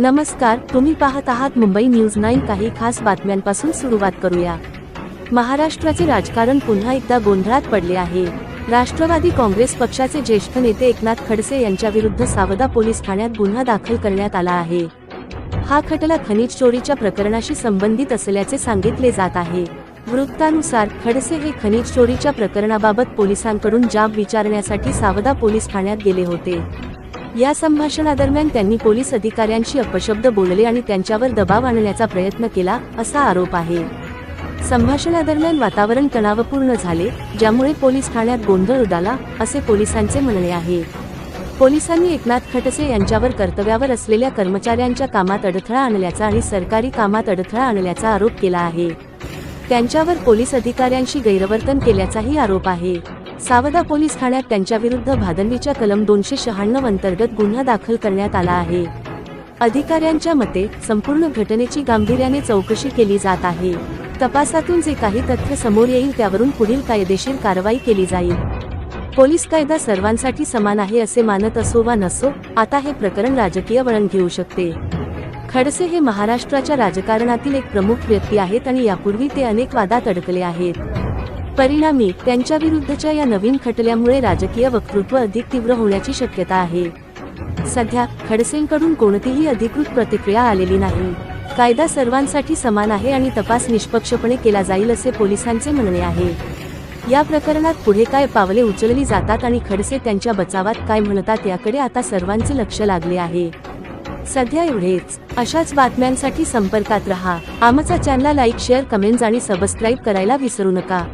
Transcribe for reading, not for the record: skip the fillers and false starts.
नमस्कार, तुम्ही पाहत आहात मुंबई न्यूज 9। काही खास बातम्यांपासून सुरुवात करूया। महाराष्ट्राचे राजकारण पुन्हा एकदा गोंधळात पडले आहे। राष्ट्रवादी काँग्रेस पक्षाचे ज्येष्ठ नेते एकनाथ खडसे यांच्याविरुद्ध सावदा पोलीस ठाण्यात गुन्हा दाखल करण्यात आला आहे। हा खटला खनिज चोरीच्या प्रकरणाशी संबंधित असल्याचे सांगितले जात आहे। वृत्तानुसार खडसे हे खनिज चोरीच्या प्रकरणाबाबत पोलिसांकडून जाब विचारण्यासाठी सावदा पोलीस ठाण्यात गेले होते। या संभाषणादरम्यान त्यांनी पोलीस अधिकाऱ्यांशी अपशब्द बोलले आणि त्यांच्यावर दबाव आणण्याचा प्रयत्न केला, असा आरोप आहे। संभाषणादरम्यान वातावरण तणावपूर्ण झाले, ज्यामुळे पोलीस ठाण्यात गोंधळ उडाला, असे पोलिसांचे म्हणणे आहे। पोलिसांनी एकनाथ खडसे यांच्यावर कर्तव्यावर असलेल्या कर्मचाऱ्यांच्या कामात अडथळा आणल्याचा आणि सरकारी कामात अडथळा आणल्याचा आरोप केला आहे। त्यांच्यावर पोलीस अधिकाऱ्यांशी गैरवर्तन केल्याचाही आरोप आहे। सावदा पोलीस ठाण्यात त्यांच्याविरुद्ध भादनवीच्या कलम 296 अंतर्गत गुन्हा दाखल करण्यात आला आहे। अधिकाऱ्यांच्या मते संपूर्ण घटनेची गांभीर्याने चौकशी केली जात आहे। तपासातून जे काही तथ्य समोर येईल त्यावरून पुढील कायदेशीर कारवाई केली जाईल। पोलीस कायदा सर्वांसाठी समान आहे असे मानत असो वा नसो, आता हे प्रकरण राजकीय वळण घेऊ शकते। खडसे हे महाराष्ट्राच्या राजकारणातील एक प्रमुख व्यक्ती आहेत आणि यापूर्वी ते अनेक वादात अडकले आहेत। परिणामी त्यांच्याविरुद्धच्या या नवीन खटल्यामुळे राजकीय वक्तृत्व अधिक तीव्र होण्याची शक्यता आहे। सध्या खडसेंकडून कोणतीही अधिकृत प्रतिक्रिया आलेली नाही। कायदा सर्वांसाठी समान आहे आणि तपास निष्पक्षपणे केला जाईल असे पोलिसांचे म्हणणे आहे। या प्रकरणात पुढे काय पावले उचलली जातात आणि खडसे त्यांच्या बचावात काय म्हणतात याकडे आता सर्वांचे लक्ष लागले आहे। सध्या एवढेच। अशाच बातम्यांसाठी संपर्कात रहा। आमचा चॅनल लाईक, शेअर, कमेंट्स आणि सबस्क्राईब करायला विसरू नका।